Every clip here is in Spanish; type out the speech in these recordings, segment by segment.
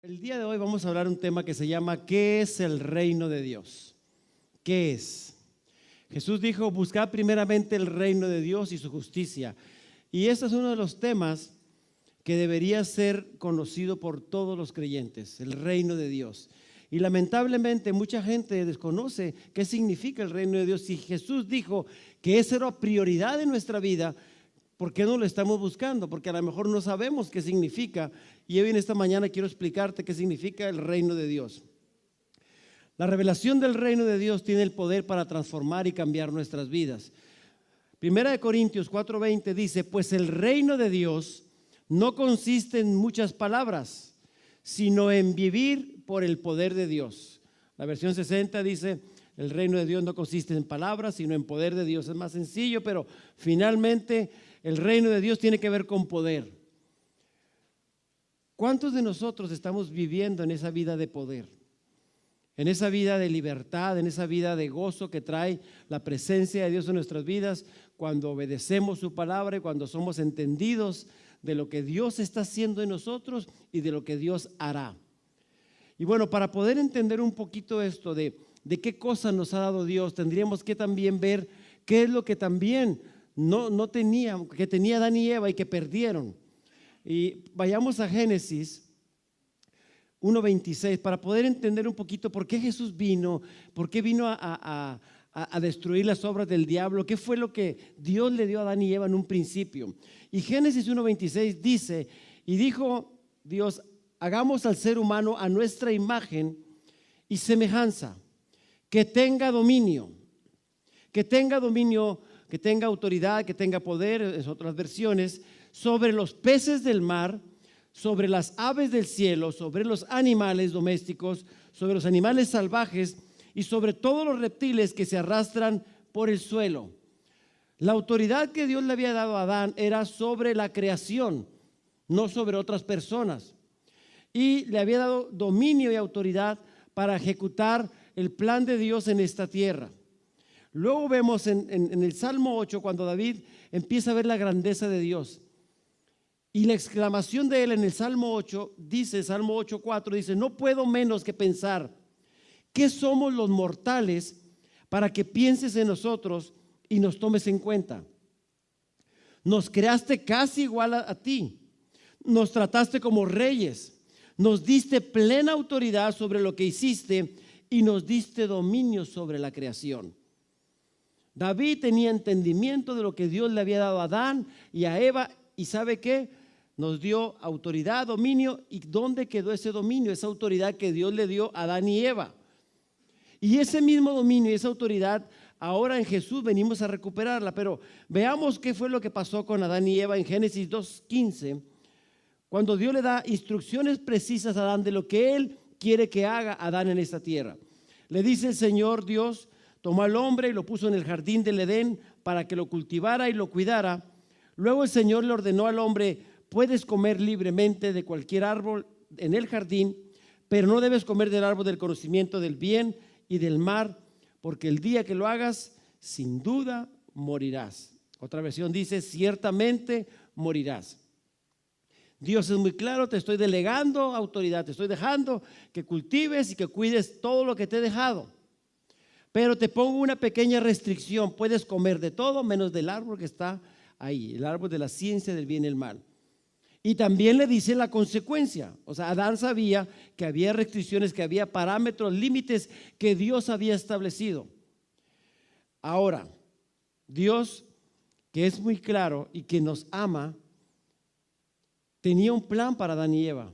El día de hoy vamos a hablar un tema que se llama ¿qué es el reino de Dios? ¿Qué es? Jesús dijo, buscad primeramente el reino de Dios y su justicia. Y este es uno de los temas que debería ser conocido por todos los creyentes, el reino de Dios. Y lamentablemente mucha gente desconoce qué significa el reino de Dios. Si Jesús dijo que esa era prioridad en nuestra vida, ¿por qué no lo estamos buscando? Porque a lo mejor no sabemos qué significa. Y hoy en esta mañana quiero explicarte qué significa el reino de Dios. La revelación del reino de Dios tiene el poder para transformar y cambiar nuestras vidas. Primera de Corintios 4:20 dice, pues el reino de Dios no consiste en muchas palabras, sino en vivir por el poder de Dios. La versión 60 dice, el reino de Dios no consiste en palabras, sino en poder de Dios. Es más sencillo, pero finalmente el reino de Dios tiene que ver con poder. ¿Cuántos de nosotros estamos viviendo en esa vida de poder? En esa vida de libertad, en esa vida de gozo que trae la presencia de Dios en nuestras vidas, cuando obedecemos su palabra y cuando somos entendidos de lo que Dios está haciendo en nosotros y de lo que Dios hará. Y bueno, para poder entender un poquito esto de qué cosas nos ha dado Dios, tendríamos que también ver qué es lo que también no tenía, que tenía Adán y Eva y que perdieron. Y vayamos a Génesis 1:26 para poder entender un poquito por qué Jesús vino, por qué vino a destruir las obras del diablo, qué fue lo que Dios le dio a Adán y Eva en un principio. Y Génesis 1:26 dice, y dijo Dios, hagamos al ser humano a nuestra imagen y semejanza, que tenga dominio, que tenga autoridad, que tenga poder, en otras versiones, sobre los peces del mar, sobre las aves del cielo, sobre los animales domésticos, sobre los animales salvajes y sobre todos los reptiles que se arrastran por el suelo. La autoridad que Dios le había dado a Adán era sobre la creación, no sobre otras personas. Y le había dado dominio y autoridad para ejecutar el plan de Dios en esta tierra. Luego vemos en el Salmo 8, cuando David empieza a ver la grandeza de Dios. Y la exclamación de él en el Salmo 8, dice, Salmo 8:4, dice, no puedo menos que pensar, ¿qué somos los mortales para que pienses en nosotros y nos tomes en cuenta? Nos creaste casi igual a ti, nos trataste como reyes, nos diste plena autoridad sobre lo que hiciste y nos diste dominio sobre la creación. David tenía entendimiento de lo que Dios le había dado a Adán y a Eva, y ¿sabe qué? Nos dio autoridad, dominio. ¿Y dónde quedó ese dominio? Esa autoridad que Dios le dio a Adán y Eva. Y ese mismo dominio y esa autoridad ahora en Jesús venimos a recuperarla. Pero veamos qué fue lo que pasó con Adán y Eva en Génesis 2:15, cuando Dios le da instrucciones precisas a Adán de lo que Él quiere que haga Adán en esta tierra. Le dice el Señor Dios, tomó al hombre y lo puso en el jardín del Edén para que lo cultivara y lo cuidara. Luego el Señor le ordenó al hombre, puedes comer libremente de cualquier árbol en el jardín, pero no debes comer del árbol del conocimiento del bien y del mal, porque el día que lo hagas, sin duda morirás. Otra versión dice, ciertamente morirás. Dios es muy claro, te estoy delegando autoridad, te estoy dejando que cultives y que cuides todo lo que te he dejado. Pero te pongo una pequeña restricción, puedes comer de todo menos del árbol que está ahí, el árbol de la ciencia del bien y el mal. Y también le dice la consecuencia. O sea, Adán sabía que había restricciones, que había parámetros, límites que Dios había establecido. Ahora, Dios, que es muy claro y que nos ama, tenía un plan para Adán y Eva.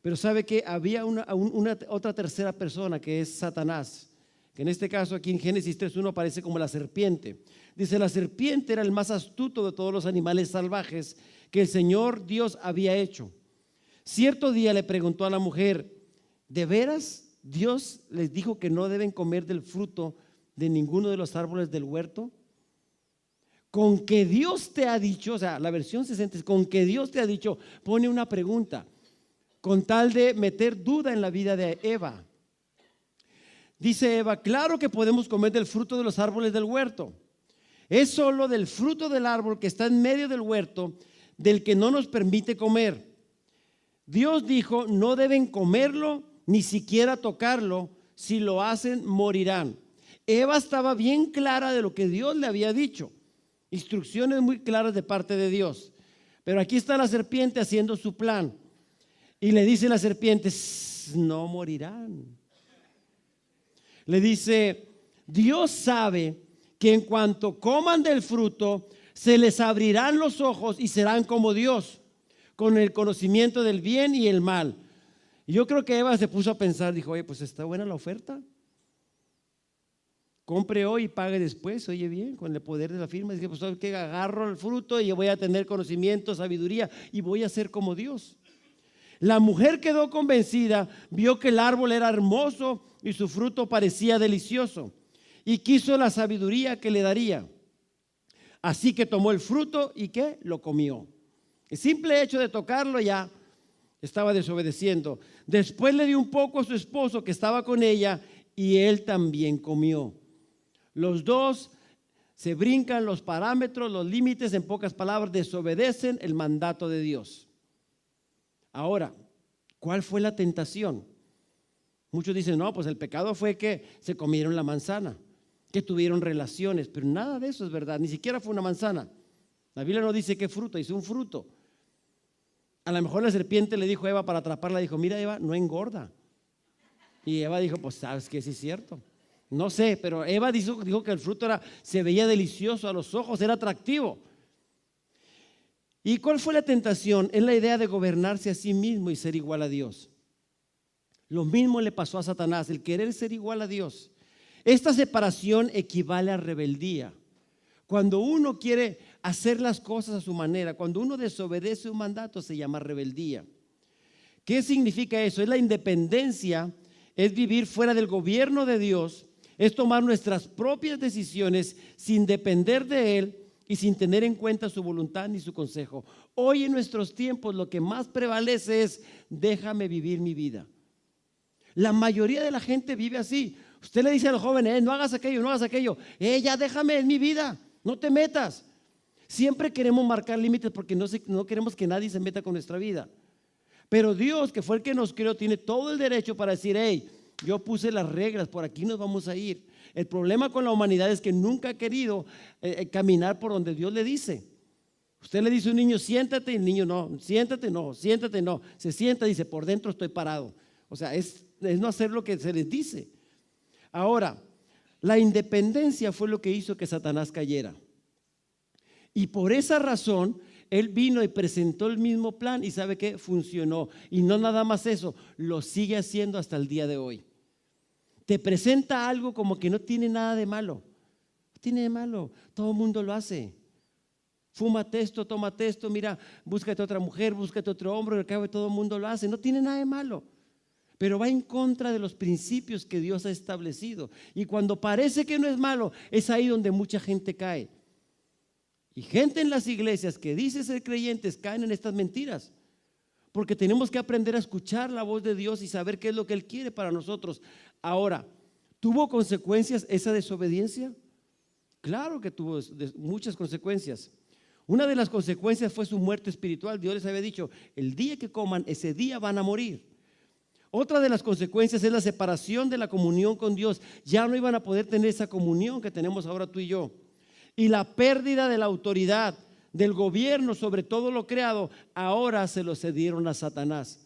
Pero sabe que había otra tercera persona que es Satanás, que en este caso aquí en Génesis 3:1 aparece como la serpiente. Dice, la serpiente era el más astuto de todos los animales salvajes que el Señor Dios había hecho. Cierto día le preguntó a la mujer, ¿de veras Dios les dijo que no deben comer del fruto de ninguno de los árboles del huerto? Con que Dios te ha dicho, o sea, la versión 60, con que Dios te ha dicho, pone una pregunta, con tal de meter duda en la vida de Eva. Dice Eva, claro que podemos comer del fruto de los árboles del huerto. Es solo del fruto del árbol que está en medio del huerto del que no nos permite comer. Dios dijo, no deben comerlo ni siquiera tocarlo, si lo hacen morirán. Eva estaba bien clara de lo que Dios le había dicho, instrucciones muy claras de parte de Dios. Pero aquí está la serpiente haciendo su plan y le dice la serpiente, no morirán. Le dice, Dios sabe que en cuanto coman del fruto, se les abrirán los ojos y serán como Dios, con el conocimiento del bien y el mal. Y yo creo que Eva se puso a pensar, dijo, oye, pues está buena la oferta. Compre hoy y pague después, oye bien, con el poder de la firma. Dije, pues que agarro el fruto y voy a tener conocimiento, sabiduría y voy a ser como Dios. La mujer quedó convencida, vio que el árbol era hermoso y su fruto parecía delicioso y quiso la sabiduría que le daría. Así que tomó el fruto y ¿qué? Lo comió. El simple hecho de tocarlo ya estaba desobedeciendo. Después le dio un poco a su esposo que estaba con ella y él también comió. Los dos se brincan los parámetros, los límites, en pocas palabras, desobedecen el mandato de Dios. Ahora, ¿cuál fue la tentación? Muchos dicen, no, pues el pecado fue que se comieron la manzana, que tuvieron relaciones, pero nada de eso es verdad, ni siquiera fue una manzana. La Biblia no dice qué fruto, dice un fruto. A lo mejor la serpiente le dijo a Eva para atraparla, dijo, mira Eva, no engorda. Y Eva dijo, pues sabes que sí es cierto. No sé, pero Eva dijo que el fruto se veía delicioso a los ojos, era atractivo. ¿Y cuál fue la tentación? Es la idea de gobernarse a sí mismo y ser igual a Dios. Lo mismo le pasó a Satanás, el querer ser igual a Dios. Esta separación equivale a rebeldía. Cuando uno quiere hacer las cosas a su manera, cuando uno desobedece un mandato, se llama rebeldía. ¿Qué significa eso? Es la independencia, es vivir fuera del gobierno de Dios, es tomar nuestras propias decisiones sin depender de Él y sin tener en cuenta su voluntad ni su consejo. Hoy en nuestros tiempos lo que más prevalece es déjame vivir mi vida. La mayoría de la gente vive así. Usted le dice a los jóvenes, no hagas aquello, no hagas aquello. Ya déjame, en mi vida, no te metas. Siempre queremos marcar límites porque no queremos que nadie se meta con nuestra vida. Pero Dios, que fue el que nos creó, tiene todo el derecho para decir, hey, yo puse las reglas, por aquí nos vamos a ir. El problema con la humanidad es que nunca ha querido caminar por donde Dios le dice. Usted le dice a un niño, siéntate, y el niño no, siéntate, no, siéntate, no. Se sienta y dice, por dentro estoy parado. O sea, es no hacer lo que se les dice. Ahora, la independencia fue lo que hizo que Satanás cayera. Y por esa razón, él vino y presentó el mismo plan y ¿sabe qué? Funcionó. Y no nada más eso, lo sigue haciendo hasta el día de hoy. Te presenta algo como que no tiene nada de malo. No tiene de malo, todo el mundo lo hace. Fúmate esto, tómate esto, mira, búscate otra mujer, búscate otro hombre, al cabo todo el mundo lo hace. No tiene nada de malo. Pero va en contra de los principios que Dios ha establecido. Y cuando parece que no es malo, es ahí donde mucha gente cae. Y gente en las iglesias que dice ser creyentes caen en estas mentiras. Porque tenemos que aprender a escuchar la voz de Dios y saber qué es lo que Él quiere para nosotros. Ahora, ¿tuvo consecuencias esa desobediencia? Claro que tuvo muchas consecuencias. Una de las consecuencias fue su muerte espiritual. Dios les había dicho, el día que coman, ese día van a morir. Otra de las consecuencias es la separación de la comunión con Dios. Ya no iban a poder tener esa comunión que tenemos ahora tú y yo. Y la pérdida de la autoridad del gobierno sobre todo lo creado, ahora se lo cedieron a Satanás.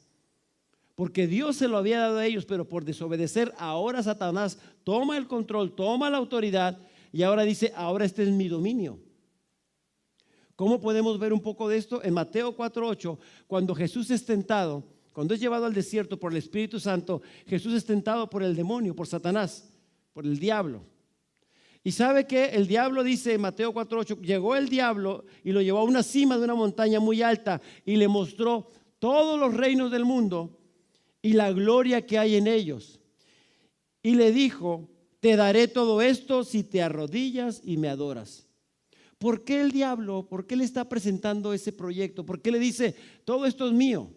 Porque Dios se lo había dado a ellos, pero por desobedecer, ahora Satanás toma el control, toma la autoridad y ahora dice, ahora este es mi dominio. ¿Cómo podemos ver un poco de esto? En Mateo 4:8, cuando Jesús es tentado, cuando es llevado al desierto por el Espíritu Santo, Jesús es tentado por el demonio, por Satanás, por el diablo. Y sabe que el diablo dice en Mateo 4:8, llegó el diablo y lo llevó a una cima de una montaña muy alta y le mostró todos los reinos del mundo y la gloria que hay en ellos. Y le dijo, te daré todo esto si te arrodillas y me adoras. ¿Por qué el diablo? ¿Por qué le está presentando ese proyecto? ¿Por qué le dice, todo esto es mío?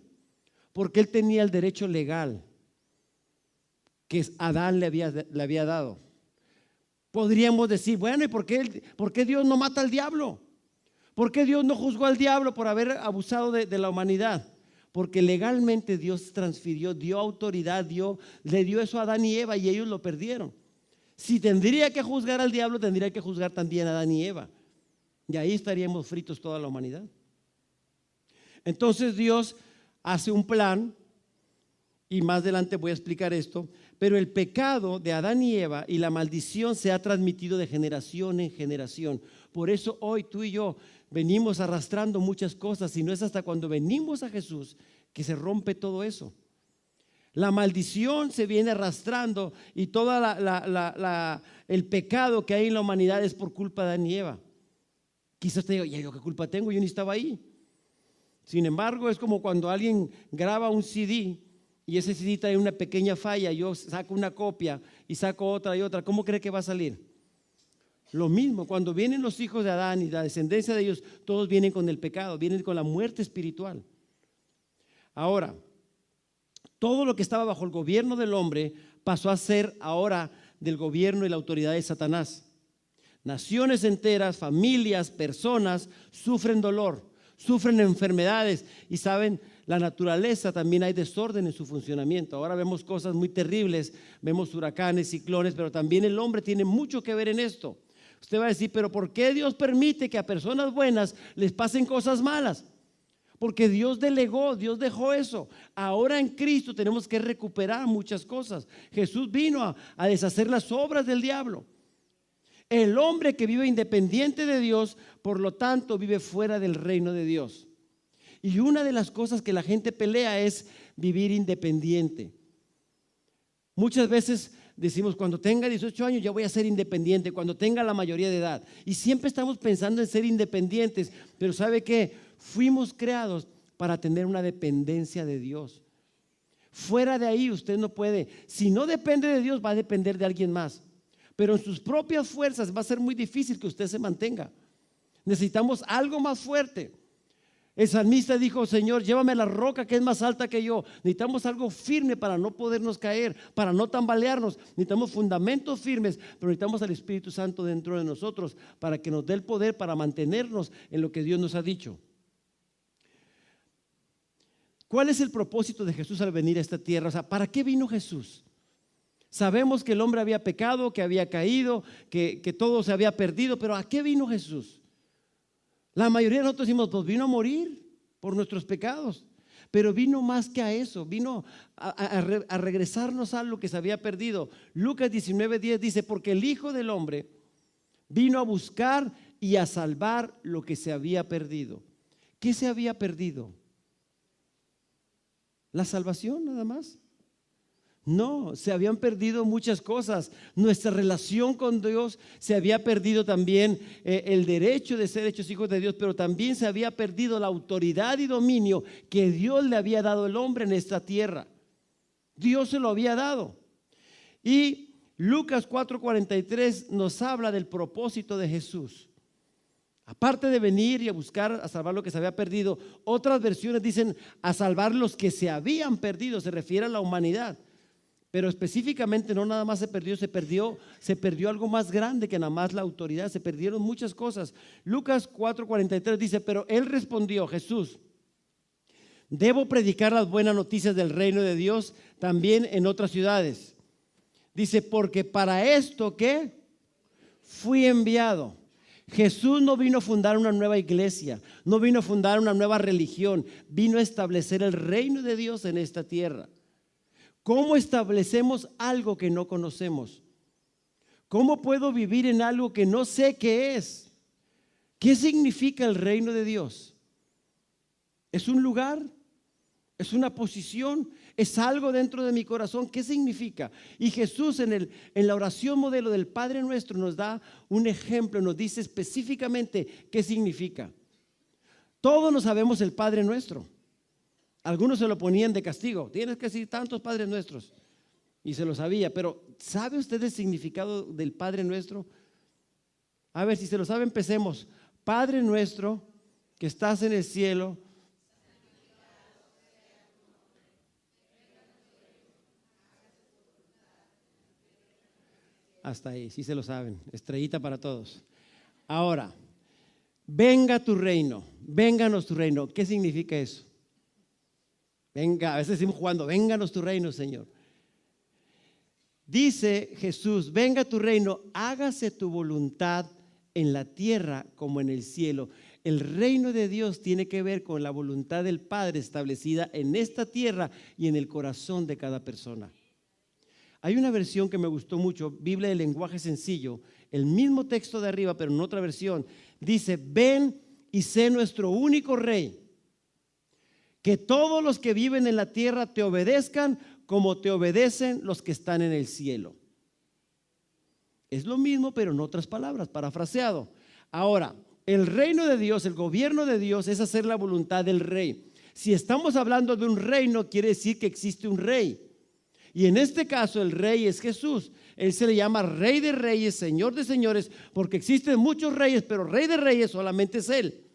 Porque él tenía el derecho legal que Adán le había dado. Podríamos decir, bueno, ¿y por qué Dios no mata al diablo? ¿Por qué Dios no juzgó al diablo por haber abusado de la humanidad? porque legalmente Dios transfirió, dio autoridad, le dio eso a Adán y Eva y ellos lo perdieron. Si tendría que juzgar al diablo, tendría que juzgar también a Adán y Eva. Y ahí estaríamos fritos toda la humanidad. Entonces Dios hace un plan, y más adelante voy a explicar esto, pero el pecado de Adán y Eva y la maldición se ha transmitido de generación en generación. Por eso hoy tú y yo venimos arrastrando muchas cosas, y no es hasta cuando venimos a Jesús que se rompe todo eso. La maldición se viene arrastrando, y todo el pecado que hay en la humanidad es por culpa de Adán y Eva. Quizás te diga, ¿y yo qué culpa tengo? Yo ni estaba ahí. Sin embargo, es como cuando alguien graba un CD y ese CD trae una pequeña falla, yo saco una copia y saco otra y otra. ¿Cómo cree que va a salir? Lo mismo, cuando vienen los hijos de Adán y la descendencia de ellos, todos vienen con el pecado, vienen con la muerte espiritual. Ahora, todo lo que estaba bajo el gobierno del hombre pasó a ser ahora del gobierno y la autoridad de Satanás. Naciones enteras, familias, personas sufren dolor, sufren enfermedades, y saben, la naturaleza también hay desorden en su funcionamiento. Ahora vemos cosas muy terribles, vemos huracanes, ciclones, pero también el hombre tiene mucho que ver en esto. Usted va a decir, pero ¿por qué Dios permite que a personas buenas les pasen cosas malas? Porque Dios delegó, Dios dejó eso. Ahora en Cristo tenemos que recuperar muchas cosas. Jesús vino a deshacer las obras del diablo. El hombre que vive independiente de Dios, por lo tanto, vive fuera del reino de Dios. Y una de las cosas que la gente pelea es vivir independiente. Muchas veces decimos, cuando tenga 18 años ya voy a ser independiente, cuando tenga la mayoría de edad. Y siempre estamos pensando en ser independientes, pero ¿sabe qué? Fuimos creados para tener una dependencia de Dios. Fuera de ahí usted no puede. Si no depende de Dios, va a depender de alguien más. Pero en sus propias fuerzas va a ser muy difícil que usted se mantenga. Necesitamos algo más fuerte. El salmista dijo, Señor, llévame a la roca que es más alta que yo. Necesitamos algo firme para no podernos caer, para no tambalearnos. Necesitamos fundamentos firmes, pero necesitamos al Espíritu Santo dentro de nosotros para que nos dé el poder para mantenernos en lo que Dios nos ha dicho. ¿Cuál es el propósito de Jesús al venir a esta tierra? O sea, ¿para qué vino Jesús? Sabemos que el hombre había pecado, que había caído, que todo se había perdido, pero ¿a qué vino Jesús? La mayoría de nosotros decimos, pues vino a morir por nuestros pecados, pero vino más que a eso, vino a regresarnos a lo que se había perdido. Lucas 19:10 dice, porque el Hijo del Hombre vino a buscar y a salvar lo que se había perdido. ¿Qué se había perdido? ¿La salvación nada más? No, se habían perdido muchas cosas. Nuestra relación con Dios, se había perdido también el derecho de ser hechos hijos de Dios, pero también se había perdido la autoridad y dominio que Dios le había dado al hombre en esta tierra. Dios se lo había dado. Y Lucas 4:43 nos habla del propósito de Jesús. Aparte de venir y a buscar a salvar lo que se había perdido, otras versiones dicen a salvar los que se habían perdido, se refiere a la humanidad. Pero específicamente no nada más se perdió algo más grande que nada más la autoridad, se perdieron muchas cosas. Lucas 4:43 dice, pero él respondió, Jesús, debo predicar las buenas noticias del reino de Dios también en otras ciudades. Dice, porque para esto que fui enviado. Jesús no vino a fundar una nueva iglesia, no vino a fundar una nueva religión, vino a establecer el reino de Dios en esta tierra. ¿Cómo establecemos algo que no conocemos? ¿Cómo puedo vivir en algo que no sé qué es? ¿Qué significa el reino de Dios? ¿Es un lugar? ¿Es una posición? ¿Es algo dentro de mi corazón? ¿Qué significa? Y Jesús en la oración modelo del Padre Nuestro nos da un ejemplo, nos dice específicamente qué significa. Todos no sabemos el Padre Nuestro. Algunos se lo ponían de castigo. Tienes que decir tantos Padres Nuestros. Y se lo sabía. Pero ¿sabe usted el significado del Padre Nuestro? A ver, si se lo sabe, empecemos. Padre Nuestro, que estás en el cielo. Hasta ahí, sí se lo saben. Estrellita para todos. Ahora, venga tu reino. Vénganos tu reino. ¿Qué significa eso? Venga, a veces decimos jugando, vénganos tu reino, Señor. Dice Jesús, venga tu reino, hágase tu voluntad en la tierra como en el cielo. El reino de Dios tiene que ver con la voluntad del Padre establecida en esta tierra y en el corazón de cada persona. Hay una versión que me gustó mucho, Biblia de lenguaje sencillo, el mismo texto de arriba, pero en otra versión. Dice, ven y sé nuestro único rey. Que todos los que viven en la tierra te obedezcan como te obedecen los que están en el cielo. Es lo mismo, pero en otras palabras, parafraseado. Ahora, el reino de Dios, el gobierno de Dios es hacer la voluntad del rey. Si estamos hablando de un reino, quiere decir que existe un rey. Y en este caso el rey es Jesús. Él se le llama Rey de Reyes, Señor de Señores, porque existen muchos reyes, pero Rey de Reyes solamente es Él.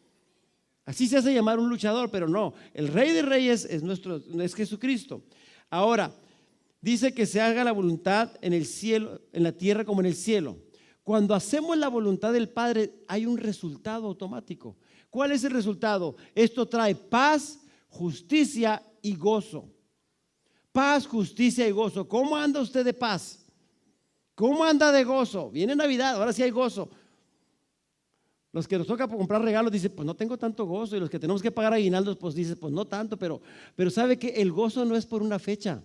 Así se hace llamar un luchador, pero no. El Rey de Reyes es Jesucristo. Ahora, dice que se haga la voluntad en el cielo, en la tierra como en el cielo. Cuando hacemos la voluntad del Padre, hay un resultado automático. ¿Cuál es el resultado? Esto trae paz, justicia y gozo. Paz, justicia y gozo. ¿Cómo anda usted de paz? ¿Cómo anda de gozo? Viene Navidad, ahora sí hay gozo. Los que nos toca comprar regalos dicen, pues no tengo tanto gozo. Y los que tenemos que pagar aguinaldos, pues dicen, pues no tanto. Pero sabe que el gozo no es por una fecha.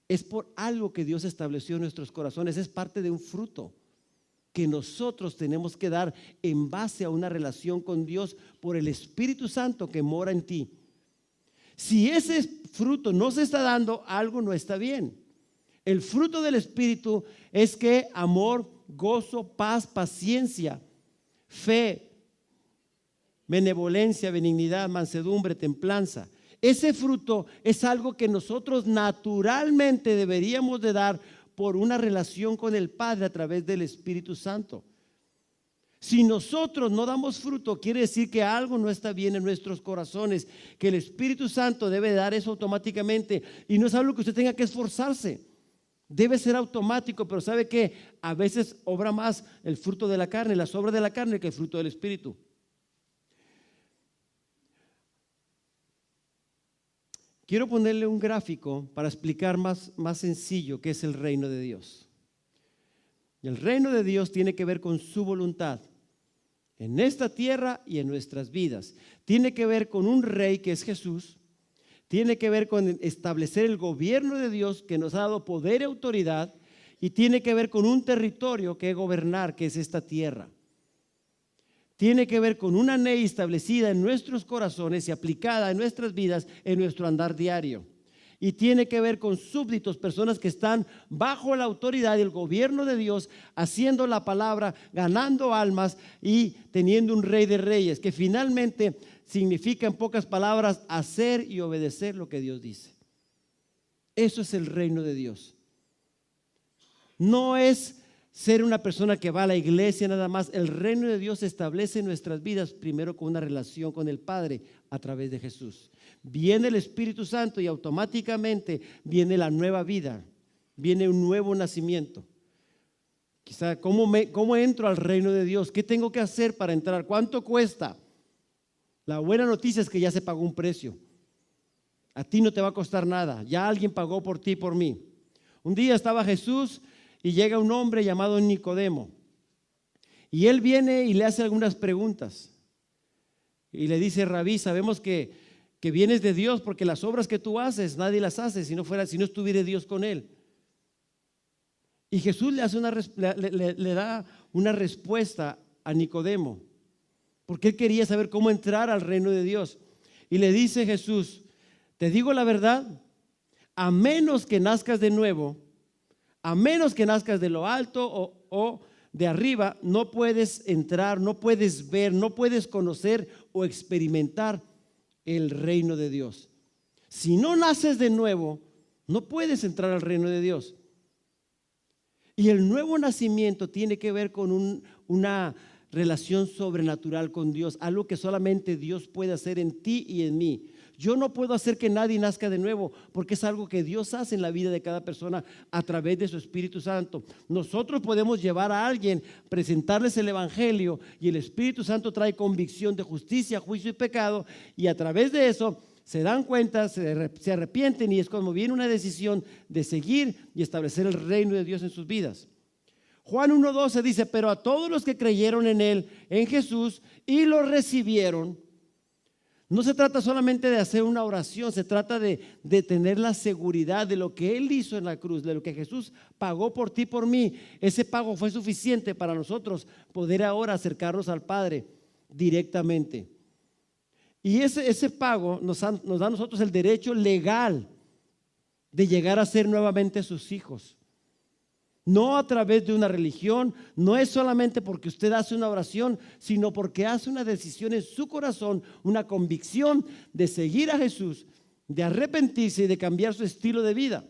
Es por algo que Dios estableció en nuestros corazones. Es parte de un fruto que nosotros tenemos que dar en base a una relación con Dios por el Espíritu Santo que mora en ti. Si ese fruto no se está dando, algo no está bien. El fruto del Espíritu es que amor, gozo, paz, paciencia, fe, benevolencia, benignidad, mansedumbre, templanza. Ese fruto es algo que nosotros naturalmente deberíamos de dar por una relación con el Padre a través del Espíritu Santo. Si nosotros no damos fruto, quiere decir que algo no está bien en nuestros corazones, que el Espíritu Santo debe dar eso automáticamente y no es algo que usted tenga que esforzarse. Debe ser automático, pero ¿sabe qué? A veces obra más el fruto de la carne, las obras de la carne que el fruto del Espíritu. Quiero ponerle un gráfico para explicar más sencillo qué es el reino de Dios. El reino de Dios tiene que ver con su voluntad en esta tierra y en nuestras vidas. Tiene que ver con un rey que es Jesús. Tiene que ver con establecer el gobierno de Dios que nos ha dado poder y autoridad. Y tiene que ver con un territorio que gobernar, que es esta tierra. Tiene que ver con una ley establecida en nuestros corazones y aplicada en nuestras vidas, en nuestro andar diario. Y tiene que ver con súbditos, personas que están bajo la autoridad y el gobierno de Dios, haciendo la palabra, ganando almas y teniendo un rey de reyes, que finalmente significa en pocas palabras hacer y obedecer lo que Dios dice. Eso es el reino de Dios. No es ser una persona que va a la iglesia nada más. El reino de Dios se establece en nuestras vidas primero con una relación con el Padre a través de Jesús. Viene el Espíritu Santo y automáticamente viene la nueva vida, viene un nuevo nacimiento. Quizá, ¿cómo entro al reino de Dios? ¿Qué tengo que hacer para entrar? ¿Cuánto cuesta? La buena noticia es que ya se pagó un precio. A ti no te va a costar nada. Ya alguien pagó por ti y por mí. Un día estaba Jesús y llega un hombre llamado Nicodemo. Y él viene y le hace algunas preguntas. Y le dice, Rabí, sabemos que vienes de Dios porque las obras que tú haces, nadie las hace si no estuviera Dios con él. Y Jesús le da una respuesta a Nicodemo, porque él quería saber cómo entrar al reino de Dios. Y le dice Jesús, te digo la verdad, a menos que nazcas de nuevo, a menos que nazcas de lo alto o de arriba, no puedes entrar, no puedes ver, no puedes conocer o experimentar el reino de Dios. Si no naces de nuevo, no puedes entrar al reino de Dios. Y el nuevo nacimiento tiene que ver con una relación sobrenatural con Dios, algo que solamente Dios puede hacer en ti y en mí. Yo no puedo hacer que nadie nazca de nuevo, porque es algo que Dios hace en la vida de cada persona a través de su Espíritu Santo. Nosotros podemos llevar a alguien, presentarles el Evangelio, y el Espíritu Santo trae convicción de justicia, juicio y pecado, y a través de eso se dan cuenta, se arrepienten y es como viene una decisión de seguir y establecer el reino de Dios en sus vidas. Juan 1:12 dice, pero a todos los que creyeron en Él, en Jesús, y lo recibieron. No se trata solamente de hacer una oración, se trata de tener la seguridad de lo que Él hizo en la cruz, de lo que Jesús pagó por ti, por mí. Ese pago fue suficiente para nosotros poder ahora acercarnos al Padre directamente. Y ese pago nos da a nosotros el derecho legal de llegar a ser nuevamente sus hijos. No a través de una religión, no es solamente porque usted hace una oración, sino porque hace una decisión en su corazón, una convicción de seguir a Jesús, de arrepentirse y de cambiar su estilo de vida.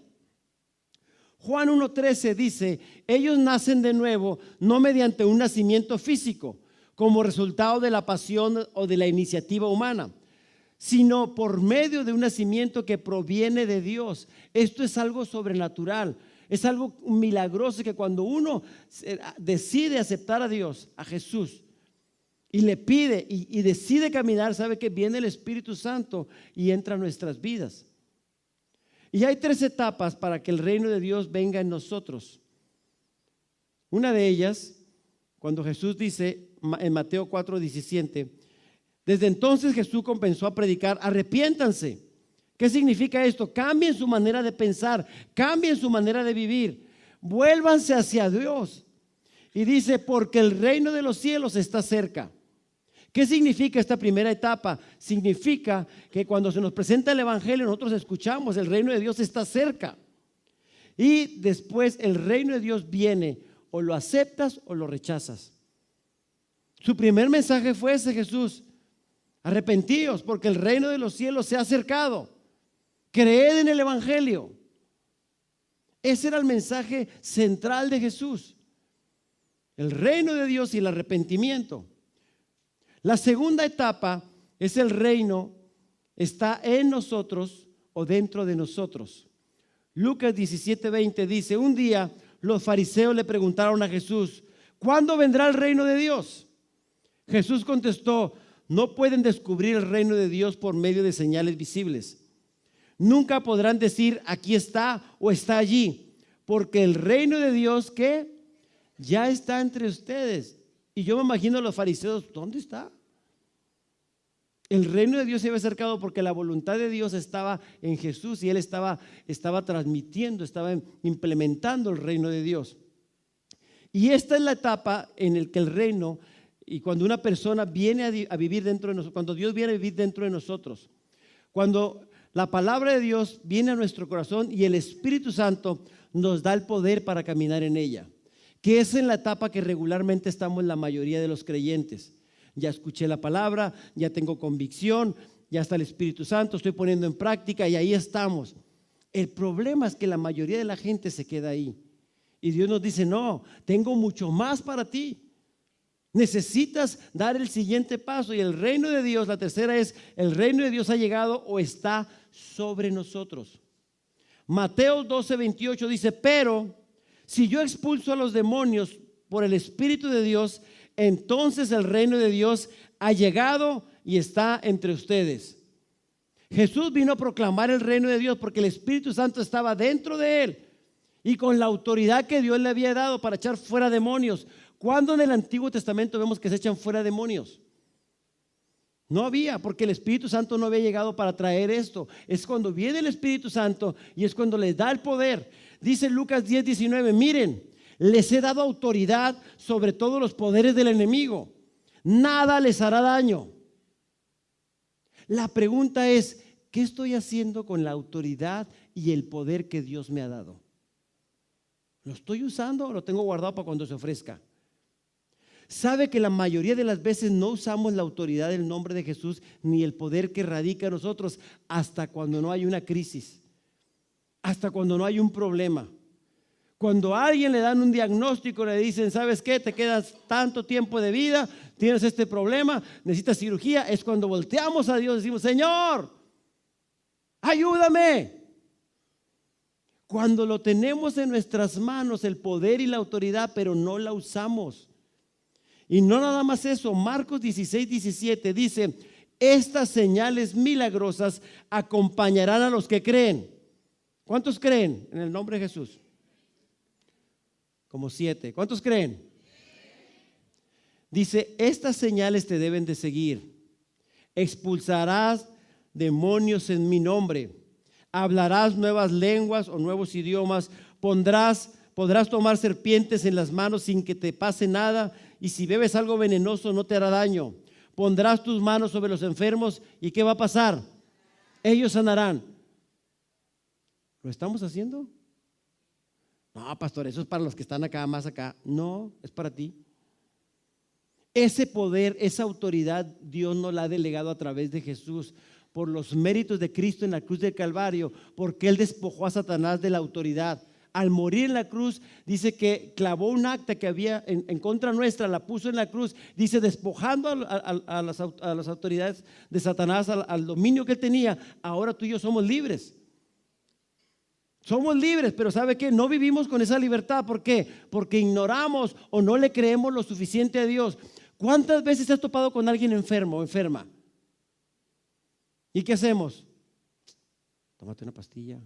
Juan 1:13 dice, ellos nacen de nuevo, no mediante un nacimiento físico, como resultado de la pasión o de la iniciativa humana, sino por medio de un nacimiento que proviene de Dios. Esto es algo sobrenatural. Es algo milagroso que cuando uno decide aceptar a Dios, a Jesús, y le pide y decide caminar, sabe que viene el Espíritu Santo y entra a nuestras vidas. Y hay 3 etapas para que el reino de Dios venga en nosotros. Una de ellas, cuando Jesús dice en Mateo 4:17, desde entonces Jesús comenzó a predicar, arrepiéntanse. ¿Qué significa esto? Cambien su manera de pensar, cambien su manera de vivir, vuélvanse hacia Dios. Y dice, porque el reino de los cielos está cerca. ¿Qué significa esta primera etapa? Significa que cuando se nos presenta el evangelio nosotros escuchamos, el reino de Dios está cerca. Y después el reino de Dios viene, o lo aceptas o lo rechazas. Su primer mensaje fue ese, Jesús: arrepentíos porque el reino de los cielos se ha acercado. Creed en el evangelio. Ese era el mensaje central de Jesús: el reino de Dios y el arrepentimiento. La segunda etapa es el reino está en nosotros o dentro de nosotros. Lucas 17:20 dice, un día los fariseos le preguntaron a Jesús, ¿cuándo vendrá el reino de Dios? Jesús contestó, no pueden descubrir el reino de Dios por medio de señales visibles. Nunca podrán decir aquí está o está allí, porque el reino de Dios que ya está entre ustedes. Y yo me imagino a los fariseos, ¿dónde está? El reino de Dios se había acercado porque la voluntad de Dios estaba en Jesús y Él estaba transmitiendo, estaba implementando el reino de Dios. Y esta es la etapa en la que el reino, y cuando una persona viene a vivir dentro de nosotros, cuando Dios viene a vivir dentro de nosotros, cuando la palabra de Dios viene a nuestro corazón y el Espíritu Santo nos da el poder para caminar en ella, que es en la etapa que regularmente estamos la mayoría de los creyentes. Ya escuché la palabra, ya tengo convicción, ya está el Espíritu Santo, estoy poniendo en práctica y ahí estamos. El problema es que la mayoría de la gente se queda ahí y Dios nos dice, no, tengo mucho más para ti. Necesitas dar el siguiente paso y el reino de Dios, la tercera es, el reino de Dios ha llegado o está sobre nosotros. Mateo 12:28 dice, pero si yo expulso a los demonios por el Espíritu de Dios, entonces el reino de Dios ha llegado y está entre ustedes. Jesús vino a proclamar el reino de Dios porque el Espíritu Santo estaba dentro de él y con la autoridad que Dios le había dado para echar fuera demonios. ¿Cuándo en el Antiguo Testamento vemos que se echan fuera demonios? No había, porque el Espíritu Santo no había llegado para traer esto. Es cuando viene el Espíritu Santo y es cuando les da el poder. Dice Lucas 10:19, miren, les he dado autoridad sobre todos los poderes del enemigo. Nada les hará daño. La pregunta es, ¿qué estoy haciendo con la autoridad y el poder que Dios me ha dado? ¿Lo estoy usando o lo tengo guardado para cuando se ofrezca? Sabe que la mayoría de las veces no usamos la autoridad del nombre de Jesús ni el poder que radica en nosotros hasta cuando no hay una crisis, hasta cuando no hay un problema. Cuando a alguien le dan un diagnóstico, le dicen, ¿sabes qué? Te quedas tanto tiempo de vida, tienes este problema, necesitas cirugía. Es cuando volteamos a Dios y decimos, Señor, ayúdame. Cuando lo tenemos en nuestras manos, el poder y la autoridad, pero no la usamos. Y no nada más eso, Marcos 16:17 dice, Estas señales milagrosas acompañarán a los que creen. ¿Cuántos creen en el nombre de Jesús? Como 7. ¿Cuántos creen? Dice, estas señales te deben de seguir. Expulsarás demonios en mi nombre. Hablarás nuevas lenguas o nuevos idiomas. Podrás tomar serpientes en las manos sin que te pase nada. Y si bebes algo venenoso no te hará daño. Pondrás tus manos sobre los enfermos y ¿qué va a pasar? Ellos sanarán. ¿Lo estamos haciendo? No, pastor, eso es para los que están acá, más acá. No, es para ti. Ese poder, esa autoridad, Dios nos la ha delegado a través de Jesús por los méritos de Cristo en la cruz del Calvario, porque Él despojó a Satanás de la autoridad. Al morir en la cruz, dice que clavó un acta que había en contra nuestra, la puso en la cruz, dice despojando a las autoridades de Satanás, al dominio que él tenía. Ahora tú y yo somos libres. Somos libres, pero ¿sabe qué? No vivimos con esa libertad. ¿Por qué? Porque ignoramos o no le creemos lo suficiente a Dios. ¿Cuántas veces has topado con alguien enfermo o enferma? ¿Y qué hacemos? Tómate una pastilla.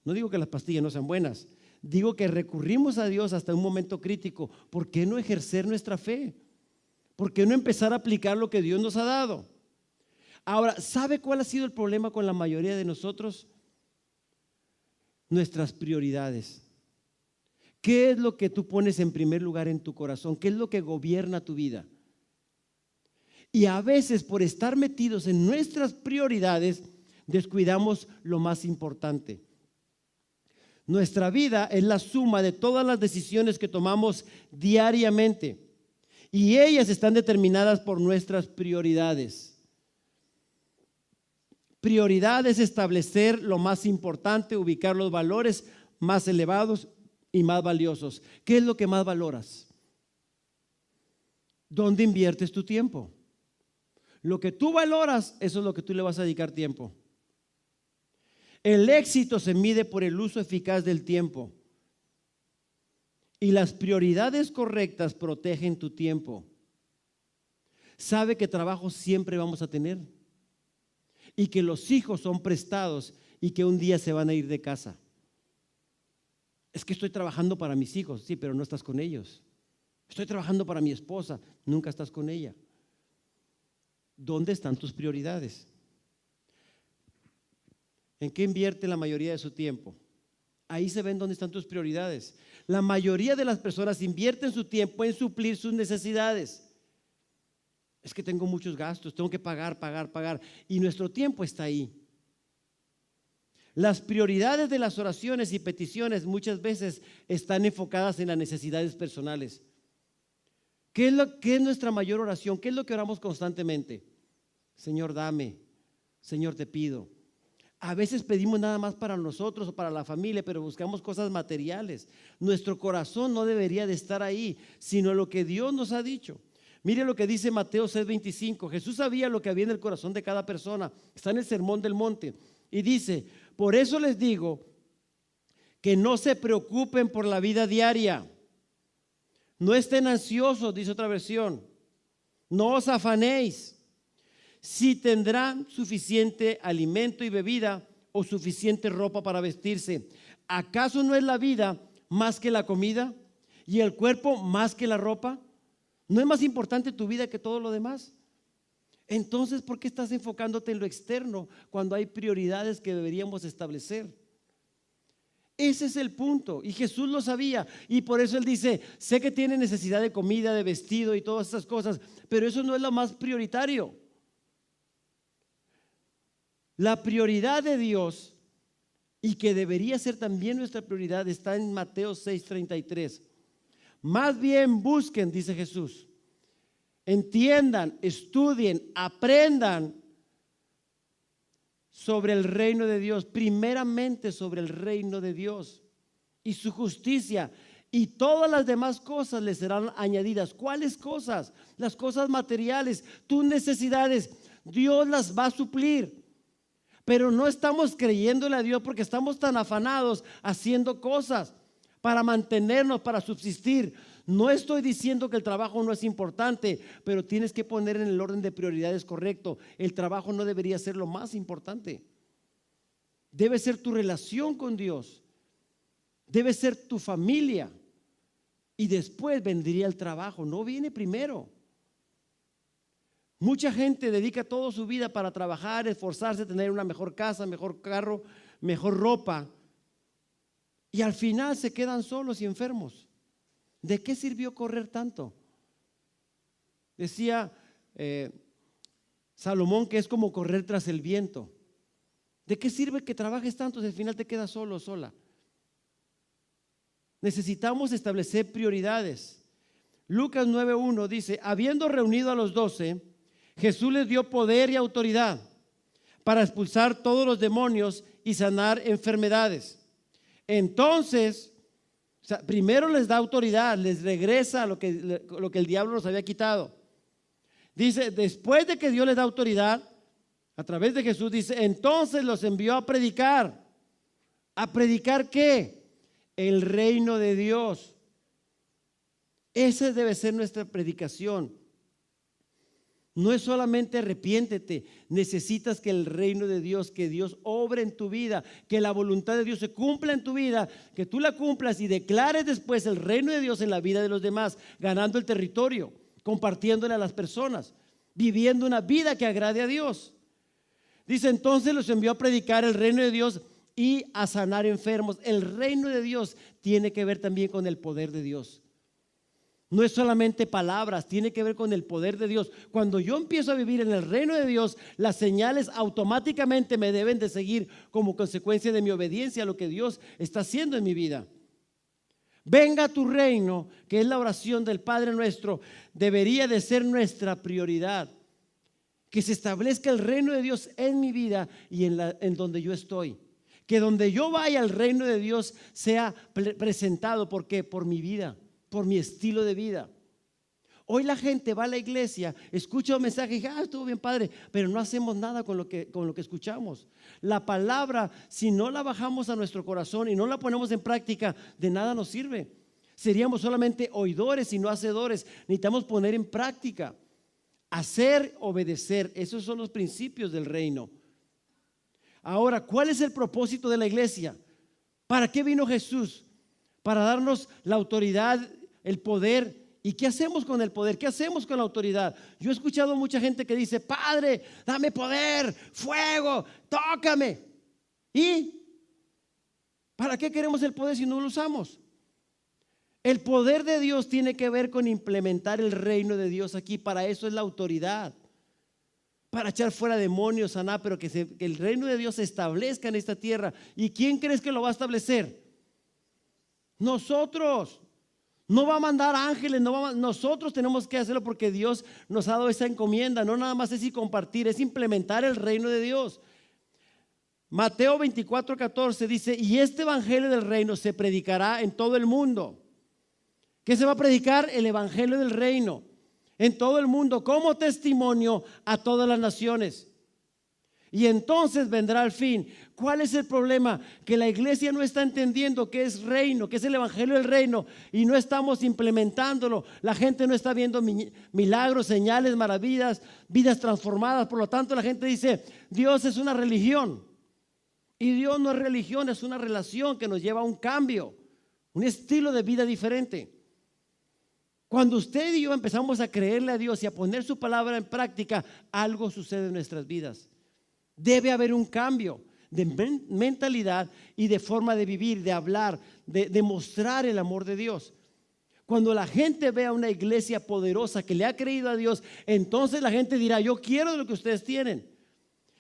No digo que las pastillas no sean buenas, digo que recurrimos a Dios hasta un momento crítico. ¿Por qué no ejercer nuestra fe? ¿Por qué no empezar a aplicar lo que Dios nos ha dado? Ahora, ¿sabe cuál ha sido el problema con la mayoría de nosotros? Nuestras prioridades. ¿Qué es lo que tú pones en primer lugar en tu corazón? ¿Qué es lo que gobierna tu vida? Y a veces por estar metidos en nuestras prioridades descuidamos lo más importante. Nuestra vida es la suma de todas las decisiones que tomamos diariamente y ellas están determinadas por nuestras prioridades. Prioridad es establecer lo más importante, ubicar los valores más elevados y más valiosos. ¿Qué es lo que más valoras? ¿Dónde inviertes tu tiempo? Lo que tú valoras, eso es lo que tú le vas a dedicar tiempo. El éxito se mide por el uso eficaz del tiempo. Y las prioridades correctas protegen tu tiempo. Sabe que trabajo siempre vamos a tener. Y que los hijos son prestados y que un día se van a ir de casa. Es que estoy trabajando para mis hijos, sí, pero no estás con ellos. Estoy trabajando para mi esposa, nunca estás con ella. ¿Dónde están tus prioridades? ¿En qué invierte la mayoría de su tiempo? Ahí se ven dónde están tus prioridades. La mayoría de las personas invierten su tiempo en suplir sus necesidades. Es que tengo muchos gastos, tengo que pagar. Y nuestro tiempo está ahí. Las prioridades de las oraciones y peticiones muchas veces están enfocadas en las necesidades personales. ¿Qué es nuestra mayor oración? ¿Qué es lo que oramos constantemente? Señor, dame. Señor, te pido. A veces pedimos nada más para nosotros o para la familia, pero buscamos cosas materiales. Nuestro corazón no debería de estar ahí, sino lo que Dios nos ha dicho. Mire lo que dice Mateo 6:25. Jesús sabía lo que había en el corazón de cada persona. Está en el Sermón del Monte. Y dice, por eso les digo que no se preocupen por la vida diaria. No estén ansiosos, dice otra versión. No os afanéis si tendrán suficiente alimento y bebida o suficiente ropa para vestirse. ¿Acaso no es la vida más que la comida y el cuerpo más que la ropa? ¿No es más importante tu vida que todo lo demás? Entonces, ¿por qué estás enfocándote en lo externo cuando hay prioridades que deberíamos establecer? Ese es el punto, y Jesús lo sabía, y por eso Él dice, sé que tiene necesidad de comida, de vestido y todas esas cosas, pero eso no es lo más prioritario. La prioridad de Dios, y que debería ser también nuestra prioridad, está en Mateo 6:33. Más bien busquen, dice Jesús, entiendan, estudien, aprendan sobre el reino de Dios, primeramente sobre el reino de Dios y su justicia, y todas las demás cosas les serán añadidas. ¿Cuáles cosas? Las cosas materiales, tus necesidades, Dios las va a suplir. Pero no estamos creyéndole a Dios porque estamos tan afanados haciendo cosas para mantenernos, para subsistir. No estoy diciendo que el trabajo no es importante, pero tienes que poner en el orden de prioridades correcto. El trabajo no debería ser lo más importante. Debe ser tu relación con Dios. Debe ser tu familia. Y después vendría el trabajo. No viene primero. Mucha gente dedica toda su vida para trabajar, esforzarse, tener una mejor casa, mejor carro, mejor ropa. Y al final se quedan solos y enfermos. ¿De qué sirvió correr tanto? Decía Salomón que es como correr tras el viento. ¿De qué sirve que trabajes tanto si al final te quedas solo o sola? Necesitamos establecer prioridades. Lucas 9:1 dice: habiendo reunido a los 12, Jesús les dio poder y autoridad para expulsar todos los demonios y sanar enfermedades. Entonces, primero les da autoridad, les regresa lo que el diablo nos había quitado. Dice, después de que Dios les da autoridad, a través de Jesús, dice, entonces los envió a predicar. ¿A predicar qué? El reino de Dios. Esa debe ser nuestra predicación. No es solamente arrepiéntete, necesitas que el reino de Dios, que Dios obre en tu vida, que la voluntad de Dios se cumpla en tu vida, que tú la cumplas y declares después el reino de Dios en la vida de los demás, ganando el territorio, compartiéndole a las personas, viviendo una vida que agrade a Dios. Dice, entonces los envió a predicar el reino de Dios y a sanar enfermos. El reino de Dios tiene que ver también con el poder de Dios. No es solamente palabras, tiene que ver con el poder de Dios. Cuando yo empiezo a vivir en el reino de Dios, las señales automáticamente me deben de seguir como consecuencia de mi obediencia a lo que Dios está haciendo en mi vida. Venga tu reino, que es la oración del Padre nuestro, debería de ser nuestra prioridad. Que se establezca el reino de Dios en mi vida y en donde yo estoy. Que donde yo vaya el reino de Dios sea presentado. ¿Por qué? Por mi vida, por mi estilo de vida. Hoy la gente va a la iglesia, escucha un mensaje y dice, estuvo bien padre, pero no hacemos nada con lo que escuchamos. La palabra, si no la bajamos a nuestro corazón y no la ponemos en práctica, de nada nos sirve. Seríamos solamente oidores y no hacedores. Necesitamos poner en práctica. Hacer, obedecer, esos son los principios del reino. Ahora, ¿cuál es el propósito de la iglesia? ¿Para qué vino Jesús? Para darnos la autoridad, el poder. ¿Y qué hacemos con el poder? ¿Qué hacemos con la autoridad? Yo he escuchado mucha gente que dice, Padre, dame poder, fuego, tócame. ¿Y para qué queremos el poder si no lo usamos? El poder de Dios tiene que ver con implementar el reino de Dios aquí. Para eso es la autoridad. Para echar fuera demonios, sanar, pero que el reino de Dios se establezca en esta tierra. ¿Y quién crees que lo va a establecer? Nosotros. No va a mandar ángeles, nosotros tenemos que hacerlo porque Dios nos ha dado esa encomienda. No nada más es y compartir, es implementar el reino de Dios. Mateo 24:14 dice, y este evangelio del reino se predicará en todo el mundo. ¿Qué se va a predicar? El evangelio del reino en todo el mundo como testimonio a todas las naciones. Y entonces vendrá el fin. ¿Cuál es el problema? Que la iglesia no está entendiendo qué es reino, qué es el evangelio del reino, y no estamos implementándolo. La gente no está viendo milagros, señales, maravillas, vidas transformadas. Por lo tanto, la gente dice, Dios es una religión. Y Dios no es religión, es una relación que nos lleva a un cambio, un estilo de vida diferente. Cuando usted y yo empezamos a creerle a Dios y a poner su palabra en práctica, algo sucede en nuestras vidas. Debe haber un cambio de mentalidad y de forma de vivir, de hablar, de mostrar el amor de Dios. Cuando la gente vea una iglesia poderosa que le ha creído a Dios, entonces la gente dirá, yo quiero lo que ustedes tienen.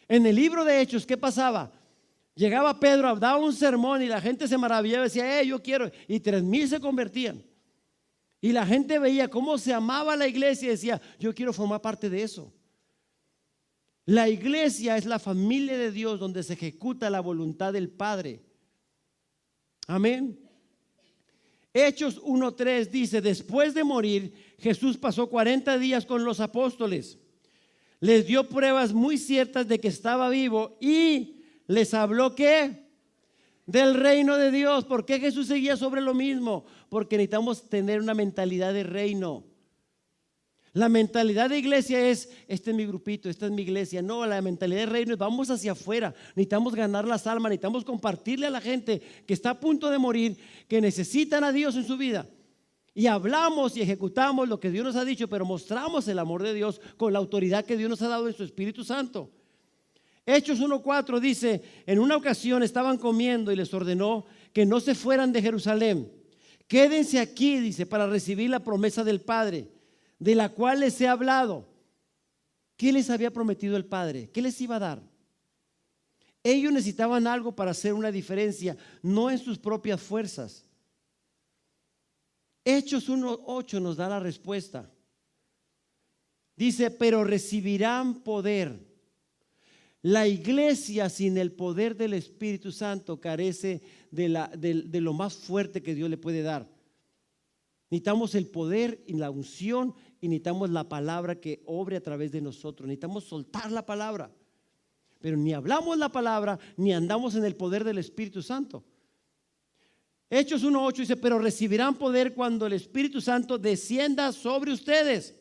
En el libro de Hechos, ¿qué pasaba? Llegaba Pedro, daba un sermón y la gente se maravillaba y decía, yo quiero. Y 3,000 se convertían. Y la gente veía cómo se amaba la iglesia y decía, yo quiero formar parte de eso. La iglesia es la familia de Dios donde se ejecuta la voluntad del Padre. Amén. Hechos 1:3 dice, después de morir, Jesús pasó 40 días con los apóstoles. Les dio pruebas muy ciertas de que estaba vivo y les habló ¿qué? del reino de Dios. ¿Por qué Jesús seguía sobre lo mismo? Porque necesitamos tener una mentalidad de reino. La mentalidad de iglesia es: este es mi grupito, esta es mi iglesia. No, la mentalidad de reino es: vamos hacia afuera, necesitamos ganar las almas, necesitamos compartirle a la gente que está a punto de morir, que necesitan a Dios en su vida. Y hablamos y ejecutamos lo que Dios nos ha dicho, pero mostramos el amor de Dios con la autoridad que Dios nos ha dado en su Espíritu Santo. Hechos 1:4 dice: en una ocasión estaban comiendo y les ordenó que no se fueran de Jerusalén. Quédense aquí, dice, para recibir la promesa del Padre, de la cual les he hablado. ¿Qué les había prometido el Padre? ¿Qué les iba a dar? Ellos necesitaban algo para hacer una diferencia, no en sus propias fuerzas. Hechos 1:8 nos da la respuesta. Dice: pero recibirán poder. La iglesia sin el poder del Espíritu Santo carece de lo más fuerte que Dios le puede dar. Necesitamos el poder y la unción, y necesitamos la palabra que obre a través de nosotros. Necesitamos soltar la palabra, pero ni hablamos la palabra ni andamos en el poder del Espíritu Santo. Hechos 1:8 dice: pero recibirán poder cuando el Espíritu Santo descienda sobre ustedes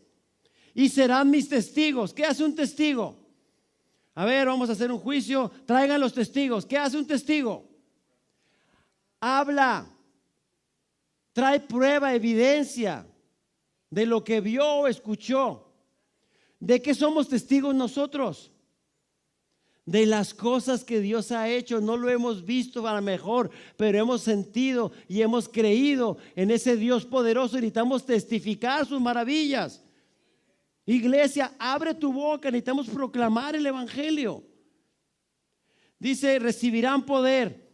y serán mis testigos. ¿Qué hace un testigo? A ver, vamos a hacer un juicio, traigan los testigos. ¿Qué hace un testigo? Habla, trae prueba, evidencia de lo que vio o escuchó. ¿De qué somos testigos nosotros? De las cosas que Dios ha hecho. No lo hemos visto a lo mejor, pero hemos sentido y hemos creído en ese Dios poderoso y necesitamos testificar sus maravillas. Iglesia, abre tu boca, necesitamos proclamar el evangelio. Dice: recibirán poder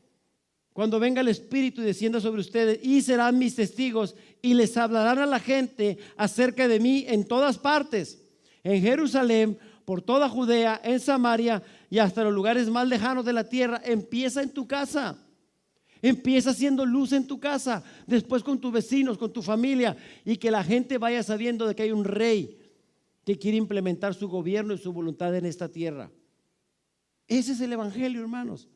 cuando venga el Espíritu y descienda sobre ustedes, y serán mis testigos, y les hablarán a la gente acerca de mí en todas partes, en Jerusalén, por toda Judea, en Samaria y hasta los lugares más lejanos de la tierra. Empieza en tu casa. Empieza siendo luz en tu casa, después con tus vecinos, con tu familia, y que la gente vaya sabiendo de que hay un rey que quiere implementar su gobierno y su voluntad en esta tierra. Ese es el evangelio, hermanos.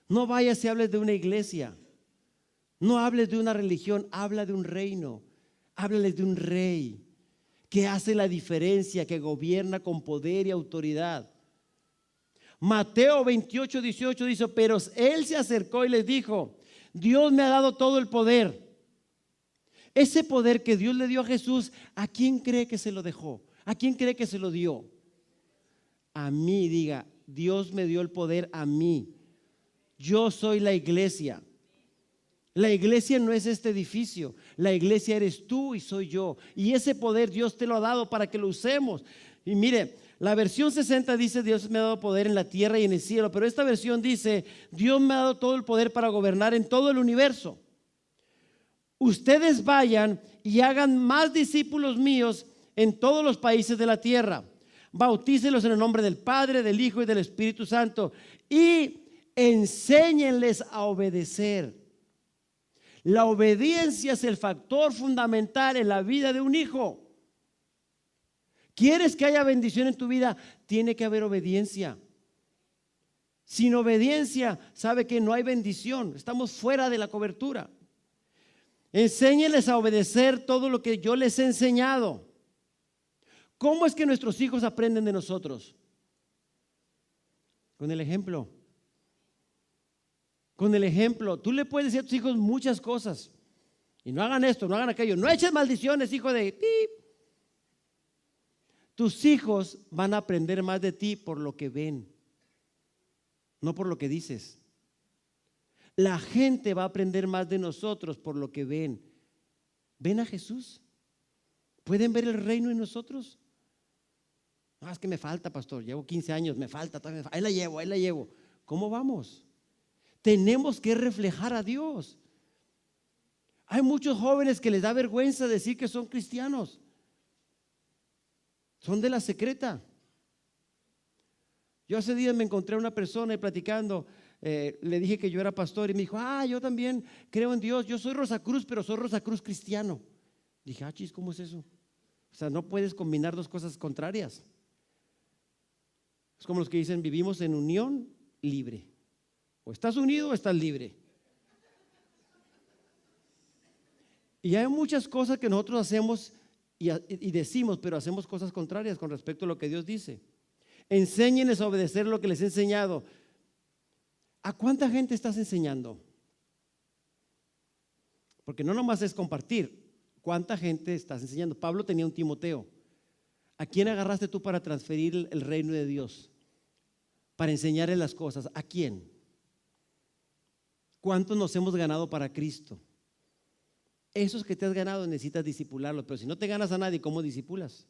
No vayas y hables de una iglesia, no hables de una religión, habla de un reino. Háblales de un rey que hace la diferencia, que gobierna con poder y autoridad. Mateo 28:18 dice: pero él se acercó y les dijo: Dios me ha dado todo el poder. Ese poder que Dios le dio a Jesús, ¿a quién cree que se lo dejó? ¿A quién cree que se lo dio? A mí. Diga: Dios me dio el poder a mí. Yo soy la iglesia. La iglesia no es este edificio. La iglesia eres tú y soy yo. Y ese poder Dios te lo ha dado para que lo usemos. Y mire, la versión 60 dice: Dios me ha dado poder en la tierra y en el cielo. Pero esta versión dice: Dios me ha dado todo el poder para gobernar en todo el universo. Ustedes vayan y hagan más discípulos míos en todos los países de la tierra. Bautícenlos en el nombre del Padre, del Hijo y del Espíritu Santo, y enséñenles a obedecer. La obediencia es el factor fundamental en la vida de un hijo. ¿Quieres que haya bendición en tu vida? Tiene que haber obediencia. Sin obediencia, sabe que no hay bendición. Estamos fuera de la cobertura. Enséñenles a obedecer todo lo que yo les he enseñado. ¿Cómo es que nuestros hijos aprenden de nosotros? Con el ejemplo. Con el ejemplo. Tú le puedes decir a tus hijos muchas cosas. Y no hagan esto, no hagan aquello. No eches maldiciones, hijo de pip. Tus hijos van a aprender más de ti por lo que ven, no por lo que dices. La gente va a aprender más de nosotros por lo que ven. ¿Ven a Jesús? ¿Pueden ver el reino en nosotros? No, es que me falta, pastor, llevo 15 años, me falta, ahí la llevo. ¿Cómo vamos? Tenemos que reflejar a Dios. Hay muchos jóvenes que les da vergüenza decir que son cristianos. Son de la secreta. Yo hace días me encontré a una persona y platicando, le dije que yo era pastor y me dijo: yo también creo en Dios, yo soy Rosacruz, pero soy Rosacruz cristiano. Dije: chis, ¿cómo es eso? O sea, no puedes combinar dos cosas contrarias. Es como los que dicen: vivimos en unión libre. O estás unido o estás libre. Y hay muchas cosas que nosotros hacemos y decimos, pero hacemos cosas contrarias con respecto a lo que Dios dice. Enséñenles a obedecer lo que les he enseñado. ¿A cuánta gente estás enseñando? Porque no nomás es compartir. ¿Cuánta gente estás enseñando? Pablo tenía un Timoteo. ¿A quién agarraste tú para transferir el reino de Dios? Para enseñarle las cosas. ¿A quién? ¿Cuántos nos hemos ganado para Cristo? Esos que te has ganado necesitas disipularlos, pero si no te ganas a nadie, ¿cómo disipulas?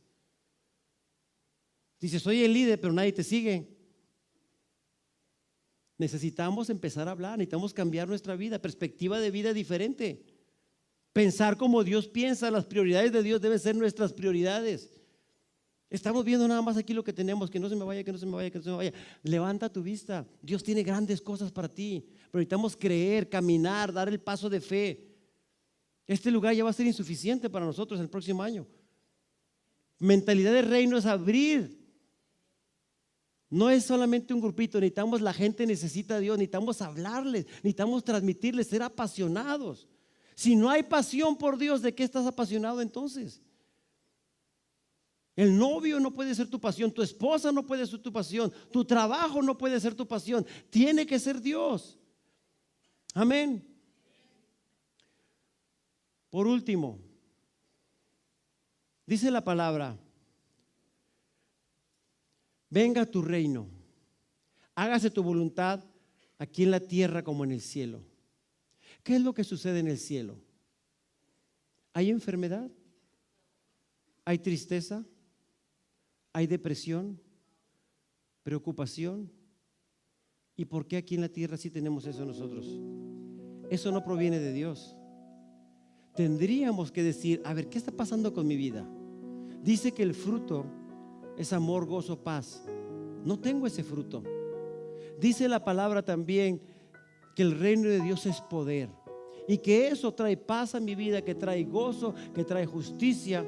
Dices, soy el líder, pero nadie te sigue. Necesitamos empezar a hablar, necesitamos cambiar nuestra vida, perspectiva de vida diferente. Pensar como Dios piensa, las prioridades de Dios deben ser nuestras prioridades. Estamos viendo nada más aquí lo que tenemos, que no se me vaya, que no se me vaya, que no se me vaya. Levanta tu vista, Dios tiene grandes cosas para ti, pero necesitamos creer, caminar, dar el paso de fe. Este lugar ya va a ser insuficiente para nosotros el próximo año. Mentalidad de reino es abrir. No es solamente un grupito, necesitamos, la gente necesita a Dios, necesitamos hablarles, necesitamos transmitirles, ser apasionados. Si no hay pasión por Dios, ¿de qué estás apasionado entonces? El novio no puede ser tu pasión, tu esposa no puede ser tu pasión, tu trabajo no puede ser tu pasión, tiene que ser Dios. Amén. Por último, dice la palabra: venga tu reino, hágase tu voluntad aquí en la tierra como en el cielo. ¿Qué es lo que sucede en el cielo? ¿Hay enfermedad? ¿Hay tristeza? ¿Hay depresión? ¿Preocupación? ¿Y por qué aquí en la tierra sí tenemos eso nosotros? Eso no proviene de Dios. Tendríamos que decir, a ver, ¿qué está pasando con mi vida? Dice que el fruto es amor, gozo, paz. No tengo ese fruto. Dice la palabra también que el reino de Dios es poder y que eso trae paz a mi vida, que trae gozo, que trae justicia.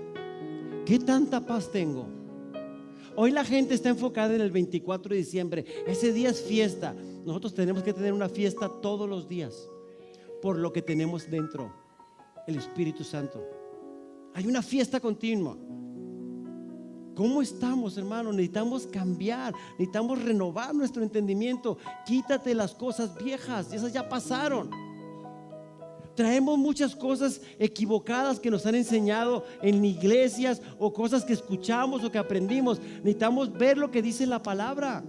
¿Qué tanta paz tengo? Hoy la gente está enfocada en el 24 de diciembre. Ese día es fiesta. Nosotros tenemos que tener una fiesta todos los días por lo que tenemos dentro, el Espíritu Santo. Hay una fiesta continua. ¿Cómo estamos, hermano? Necesitamos cambiar, necesitamos renovar nuestro entendimiento. Quítate las cosas viejas, esas ya pasaron. Traemos muchas cosas equivocadas que nos han enseñado en iglesias o cosas que escuchamos o que aprendimos. Necesitamos ver lo que dice la palabra.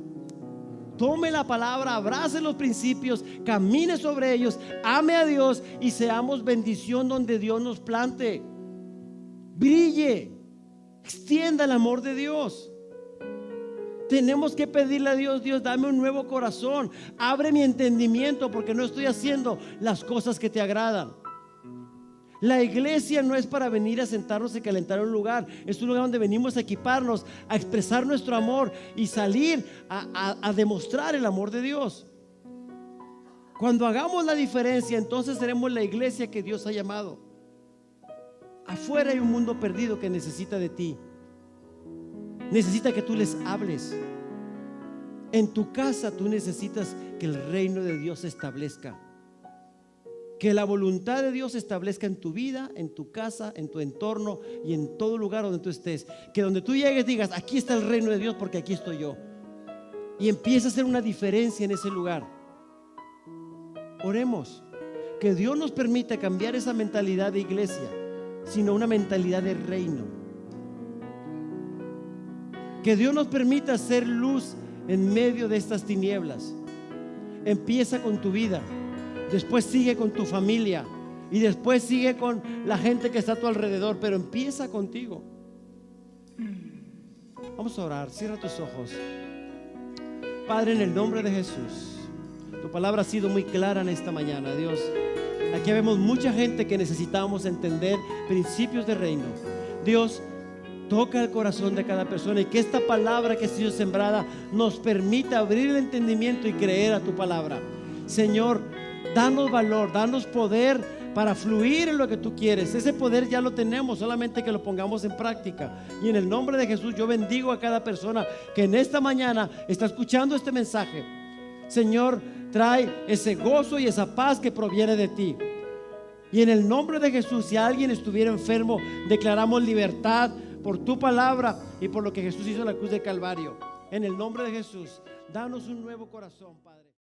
Tome la palabra, abrace los principios, camine sobre ellos, ame a Dios y seamos bendición donde Dios nos plante. Brille, extienda el amor de Dios. Tenemos que pedirle a Dios: Dios, dame un nuevo corazón, abre mi entendimiento, porque no estoy haciendo las cosas que te agradan. La iglesia no es para venir a sentarnos y calentar un lugar, es un lugar donde venimos a equiparnos, a expresar nuestro amor y salir a demostrar el amor de Dios. Cuando hagamos la diferencia, entonces seremos la iglesia que Dios ha llamado. Afuera hay un mundo perdido que necesita de ti. Necesita que tú les hables. En tu casa tú necesitas que el reino de Dios se establezca, que la voluntad de Dios se establezca en tu vida, en tu casa, en tu entorno y en todo lugar donde tú estés. Que donde tú llegues digas: aquí está el reino de Dios porque aquí estoy yo. Y empieza a hacer una diferencia en ese lugar. Oremos que Dios nos permita cambiar esa mentalidad de iglesia, sino una mentalidad de reino. Que Dios nos permita hacer luz en medio de estas tinieblas. Empieza con tu vida, después sigue con tu familia y después sigue con la gente que está a tu alrededor, pero empieza contigo. Vamos a orar, cierra tus ojos. Padre, en el nombre de Jesús, tu palabra ha sido muy clara en esta mañana, Dios. Aquí vemos mucha gente que necesitamos entender principios de reino. Dios, toca el corazón de cada persona y que esta palabra que ha sido sembrada nos permita abrir el entendimiento y creer a tu palabra. Señor, danos valor, danos poder para fluir en lo que tú quieres. Ese poder ya lo tenemos, solamente que lo pongamos en práctica. Y en el nombre de Jesús yo bendigo a cada persona que en esta mañana está escuchando este mensaje. Señor, trae ese gozo y esa paz que proviene de ti. Y en el nombre de Jesús, si alguien estuviera enfermo, declaramos libertad por tu palabra y por lo que Jesús hizo en la cruz de Calvario. En el nombre de Jesús, danos un nuevo corazón, Padre.